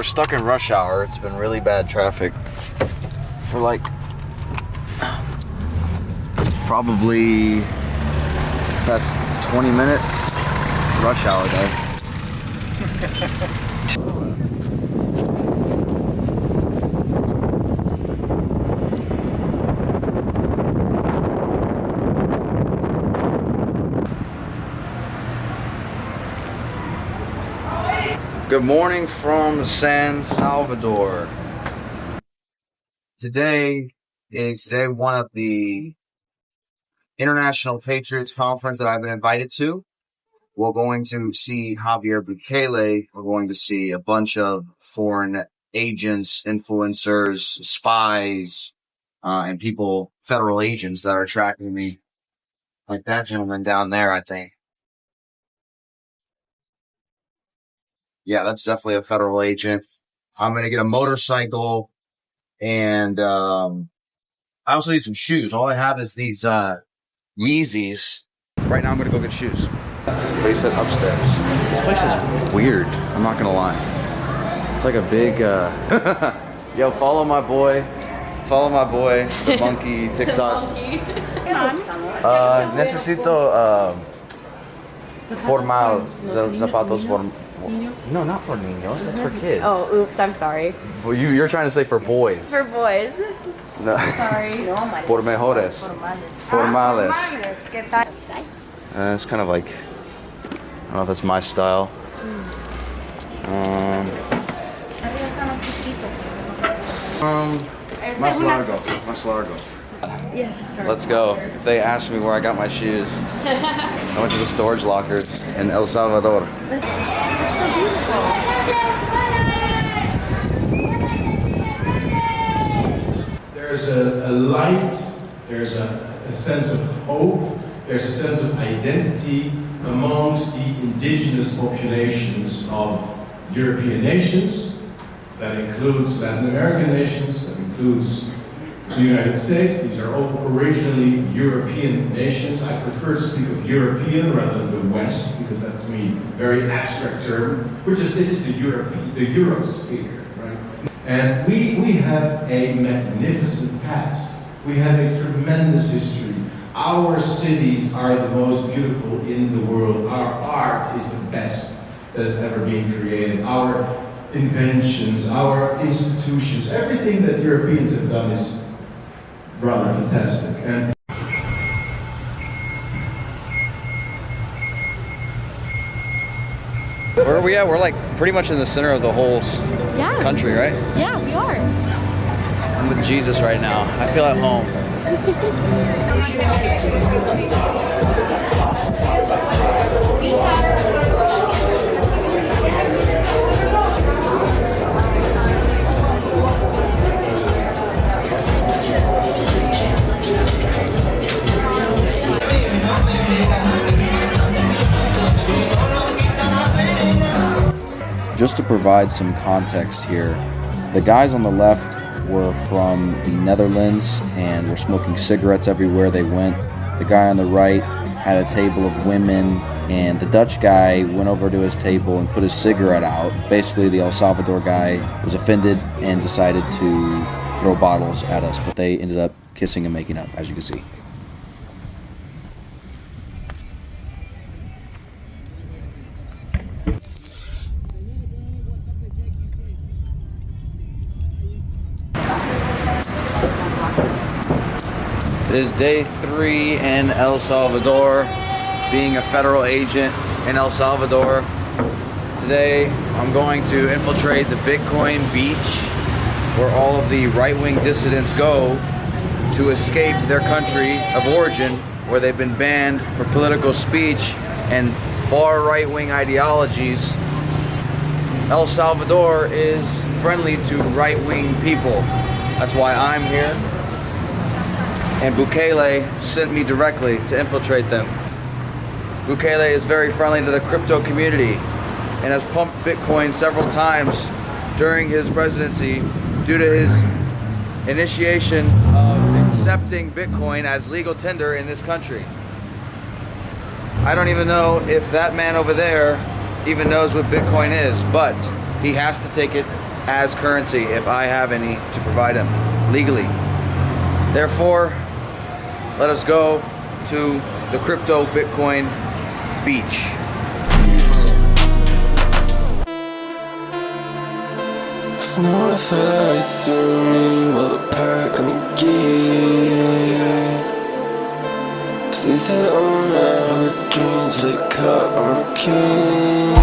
stuck in rush hour. It's been really bad traffic for like probably past 20 minutes. Rush hour though. Good morning from San Salvador. Today is day one of the International Patriots Conference that I've been invited to. We're going to see Javier Bukele. We're going to see a bunch of foreign agents, influencers, spies, and people, federal agents that are tracking me. Like that gentleman down there, I think. Yeah, that's definitely a federal agent. I'm going to get a motorcycle and I also need some shoes. All I have is these Yeezys. Right now I'm going to go get shoes. But he said upstairs. This place is weird. I'm not going to lie. It's like a big... Yo, follow my boy. Follow my boy. The monkey TikTok. Necesito formal. Zapatos formal. No, not for niños. That's for kids. Oh, oops. I'm sorry. Well, you're trying to say for boys. For boys. No. Sorry. Por mejores. Formales. It's kind of like, I don't know if that's my style. Más largo. Yes. Let's go. They asked me where I got my shoes. I went to the storage lockers in El Salvador. It's so beautiful. There's a light, there's a sense of hope, there's a sense of identity amongst the indigenous populations of European nations. That includes Latin American nations, that includes the United States. These are all originally European nations. I prefer to speak of European rather than the West, because that's to me a very abstract term. This is the Eurosphere, right? And we have a magnificent past. We have a tremendous history. Our cities are the most beautiful in the world. Our art is the best that's ever been created. Our inventions, our institutions, everything that Europeans have done is rather fantastic. And where are we at? We're like pretty much in the center of the whole country, right? Yeah, we are. I'm with Jesus right now. I feel at home. Just to provide some context here, the guys on the left were from the Netherlands and were smoking cigarettes everywhere they went. The guy on the right had a table of women, and the Dutch guy went over to his table and put his cigarette out. Basically, the El Salvador guy was offended and decided to throw bottles at us, but they ended up kissing and making up, as you can see. It is day 3 in El Salvador, being a federal agent in El Salvador. Today, I'm going to infiltrate the Bitcoin beach where all of the right-wing dissidents go to escape their country of origin, where they've been banned for political speech and far right-wing ideologies. El Salvador is friendly to right-wing people. That's why I'm here. And Bukele sent me directly to infiltrate them. Bukele is very friendly to the crypto community and has pumped Bitcoin several times during his presidency due to his initiation of accepting Bitcoin as legal tender in this country. I don't even know if that man over there even knows what Bitcoin is, but he has to take it as currency if I have any to provide them legally. Therefore, let us go to the crypto Bitcoin beach. Someone said it's to me, what a perk I'm give. Since I own all the dreams they cut, I'm a king.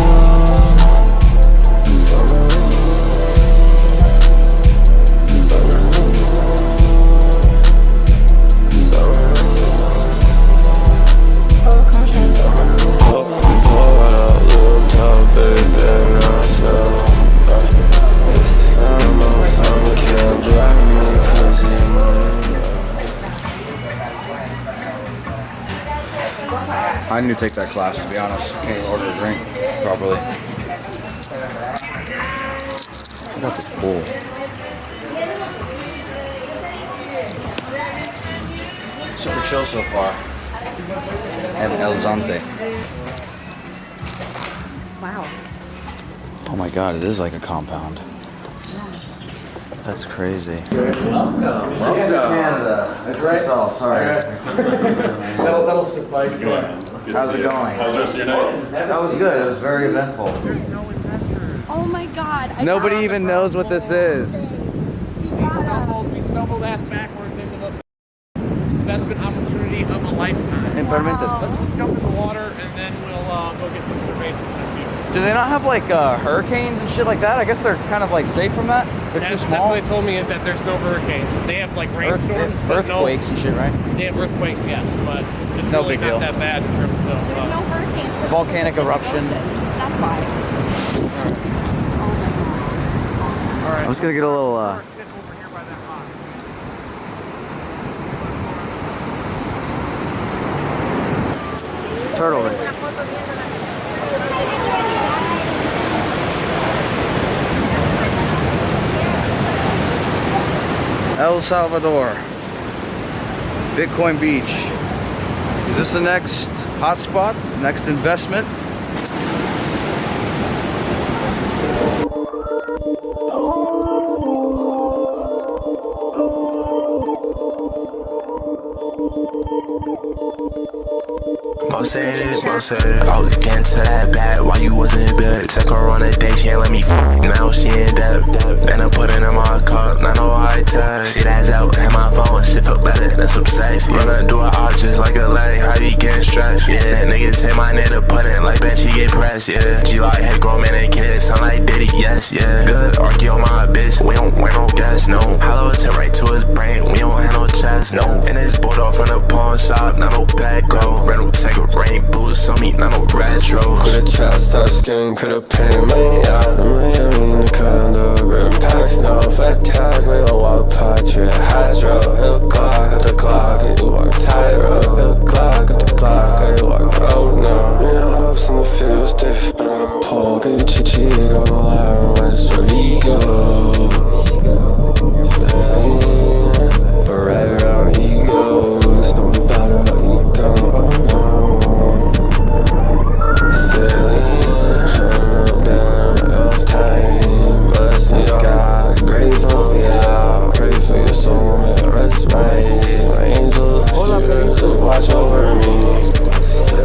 I need to take that class, to be honest. I can't even order a drink properly. Look at this pool. Super chill so far. And El Zante. Wow. Oh my god, it is like a compound. That's crazy. Welcome. Welcome to Canada. That's right. Yourself, sorry. That'll suffice. How's it going? How's the rest of your night? That was good. It was very eventful. There's no investors. Oh my god. Nobody even knows what this is. We stumbled ass backwards into the investment opportunity of a lifetime. Implemented. Let's just jump in the water and then we'll go get some cervezas in a few. Do they not have like hurricanes and shit like that? I guess they're kind of like safe from that. They're too That's small. what they told me is that there's no hurricanes. They have like rainstorms, but earthquakes and shit, right? They have earthquakes, yes, but it's No really big deal. not that bad in terms of. No hurricanes. Volcanic eruption. That's why. All right. I'm just gonna get a little. Get over here by that rock. Turtle ring. El Salvador, Bitcoin Beach. Is this the next hotspot? Next investment? Most said it, I was getting to that bad while you wasn't bad. Took her on a date, she ain't let me now she in debt. Then I put it in my cup, not no high tech. See that's out, hit my phone, shit feel better than some sex. Run do it out just like a leg, how you getting stretched? Yeah, nigga take my name to put it like bench, he get pressed, yeah. G like, hey, grown man and kids, sound like Diddy, yes, yeah. Good, argue on my bitch, we don't wear no gas, no. Hollow attempt right to his brain, we don't have no chest, no. And it's bulldog from the pawn shop, not no Petco. Rental take a rain boots on me, not no retro. Could've trust our skin, could've paid me out. In Miami, in the condo, written packs, no. Flat tag, we don't walk Patriot, hydro. Hit the clock, at the clock, and you walk tightrope. Hit the clock, at the clock, and you walk road, no. Me and hops in the field, stiff, but on a pole. Get your chick on the line, where's where he go? But right around he goes, tell me about it, how you go, oh no.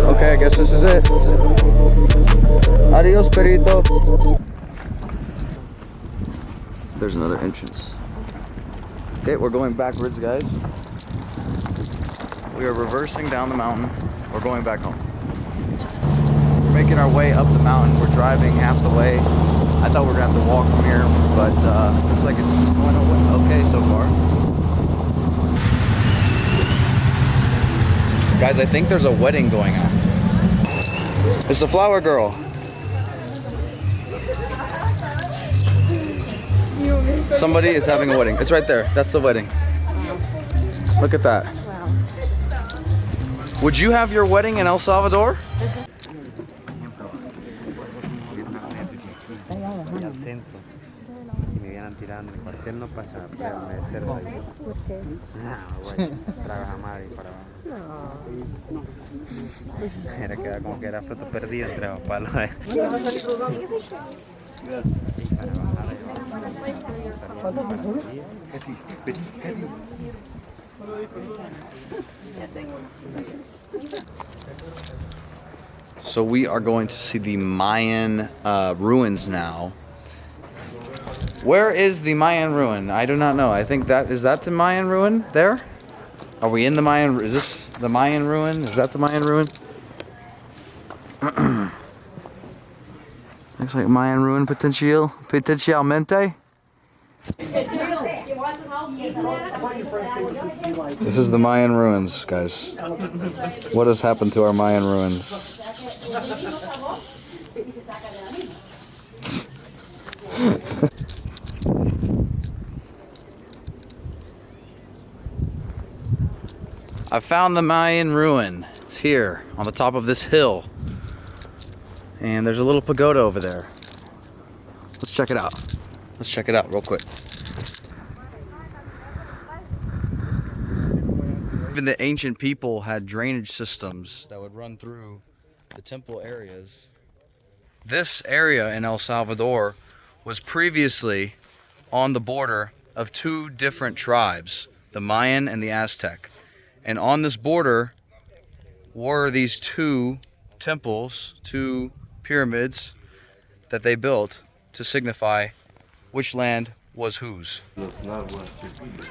Okay, I guess this is it. Adios, perito. There's another entrance. Okay, we're going backwards, guys. We are reversing down the mountain. We're going back home. We're making our way up the mountain. We're driving half the way. I thought we were gonna have to walk from here, but looks like it's going okay so far. Guys, I think there's a wedding going on. It's the flower girl. Somebody is having a wedding. It's right there. That's the wedding. Look at that. Would you have your wedding in El Salvador? Tirando el cuartel no pasa de cerdo ahí. Ah, bueno, trabaja mal y para abajo. Era que era como que era fruto perdido entre los palos. So we are going to see the Mayan ruins now. Where is the Mayan ruin? I do not know. I think is that the Mayan ruin there? Are we in the Mayan? Is this the Mayan ruin? Is that the Mayan ruin? Looks like Mayan ruin potentialmente. This is the Mayan ruins, guys. What has happened to our Mayan ruins? I found the Mayan ruin. It's here on the top of this hill. And there's a little pagoda over there. Let's check it out. Let's check it out real quick. Even the ancient people had drainage systems that would run through the temple areas. This area in El Salvador was previously on the border of two different tribes, the Mayan and the Aztec. And on this border were these two temples, two pyramids that they built to signify which land was whose. Los nahuas chipiles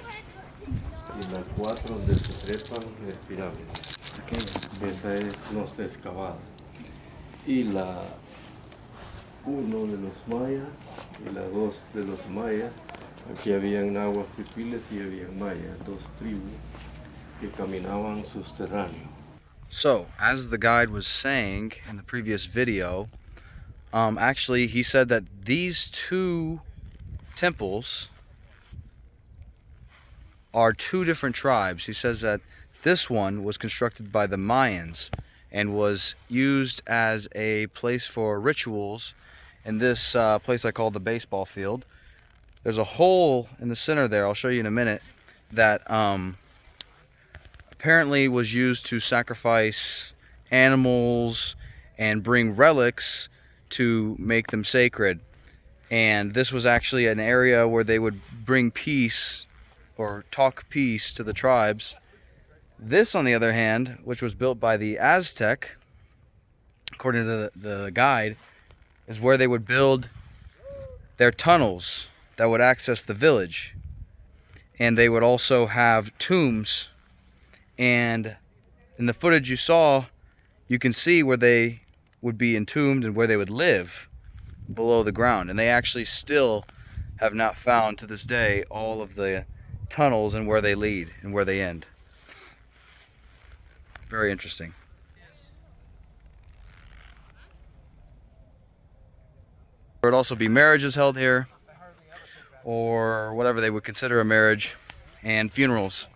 y las cuatro de se trepan de pirámides. Esa no está excavada. Y la uno de los mayas y la dos de los mayas. Aquí habían nahuas chipiles y habían mayas, dos tribus que caminaban subterráneo. So, as the guide was saying in the previous video, actually he said that these two temples are two different tribes. He says that this one was constructed by the Mayans and was used as a place for rituals in this place I call the baseball field. There's a hole in the center there, I'll show you in a minute, that apparently was used to sacrifice animals and bring relics to make them sacred. And this was actually an area where they would bring peace or talk peace to the tribes. This, on the other hand, which was built by the Aztec, according to the guide, is where they would build their tunnels that would access the village. And they would also have tombs. And in the footage you saw, you can see where they would be entombed and where they would live below the ground. And they actually still have not found to this day all of the tunnels and where they lead and where they end. Very interesting. There would also be marriages held here, or whatever they would consider a marriage, and funerals.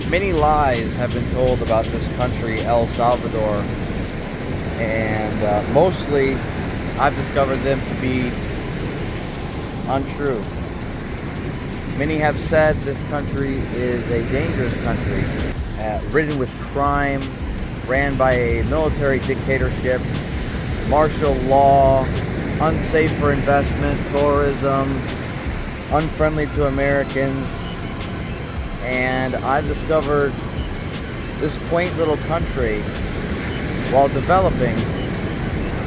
Many lies have been told about this country, El Salvador, and mostly I've discovered them to be untrue. Many have said this country is a dangerous country, ridden with crime, ran by a military dictatorship, martial law, unsafe for investment, tourism, unfriendly to Americans. And I've discovered this quaint little country, while developing,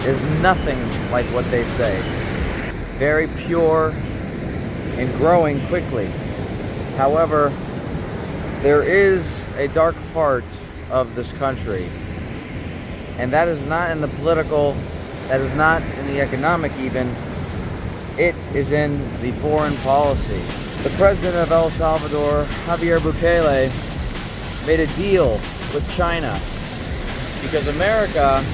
is nothing like what they say. Very pure and growing quickly. However, there is a dark part of this country, and that is not in the political, that is not in the economic even, it is in the foreign policy. The president of El Salvador, Javier Bukele, made a deal with China because America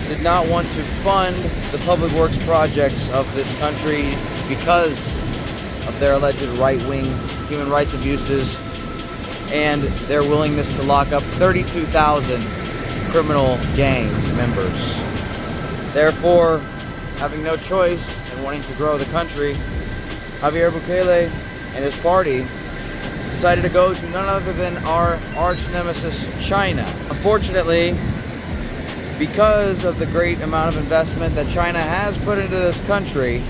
did not want to fund the public works projects of this country because of their alleged right-wing human rights abuses, and their willingness to lock up 32,000 criminal gang members. Therefore, having no choice and wanting to grow the country, Javier Bukele and his party decided to go to none other than our arch nemesis, China. Unfortunately, because of the great amount of investment that China has put into this country,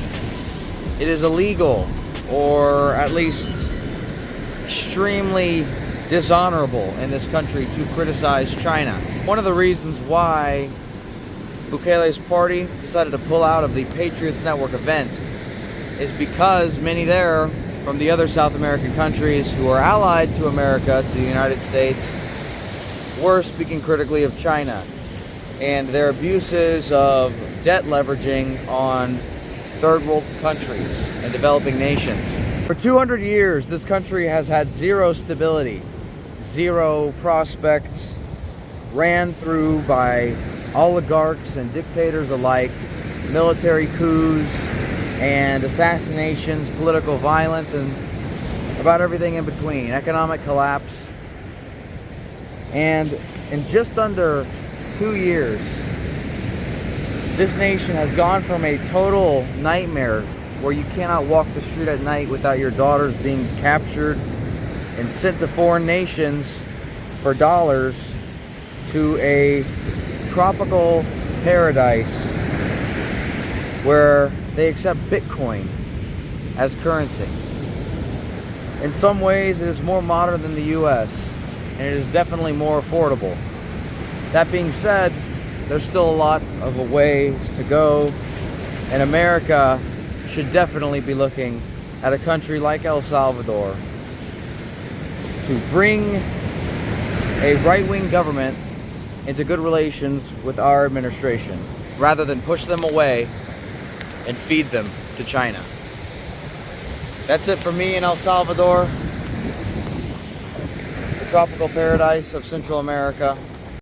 it is illegal, or at least extremely dishonorable in this country, to criticize China. One of the reasons why Bukele's party decided to pull out of the Patriots Network event is because many there from the other South American countries who are allied to America, to the United States, were speaking critically of China and their abuses of debt leveraging on third world countries and developing nations. For 200 years, this country has had zero stability, zero prospects, ran through by oligarchs and dictators alike, military coups and assassinations, political violence, and about everything in between, economic collapse. And in just under 2 years, this nation has gone from a total nightmare where you cannot walk the street at night without your daughters being captured and sent to foreign nations for dollars, to a tropical paradise where they accept Bitcoin as currency. In some ways, it is more modern than the US, and it is definitely more affordable. That being said, there's still a lot of a ways to go, and America should definitely be looking at a country like El Salvador to bring a right-wing government into good relations with our administration, rather than push them away and feed them to China. That's it for me in El Salvador, the tropical paradise of Central America.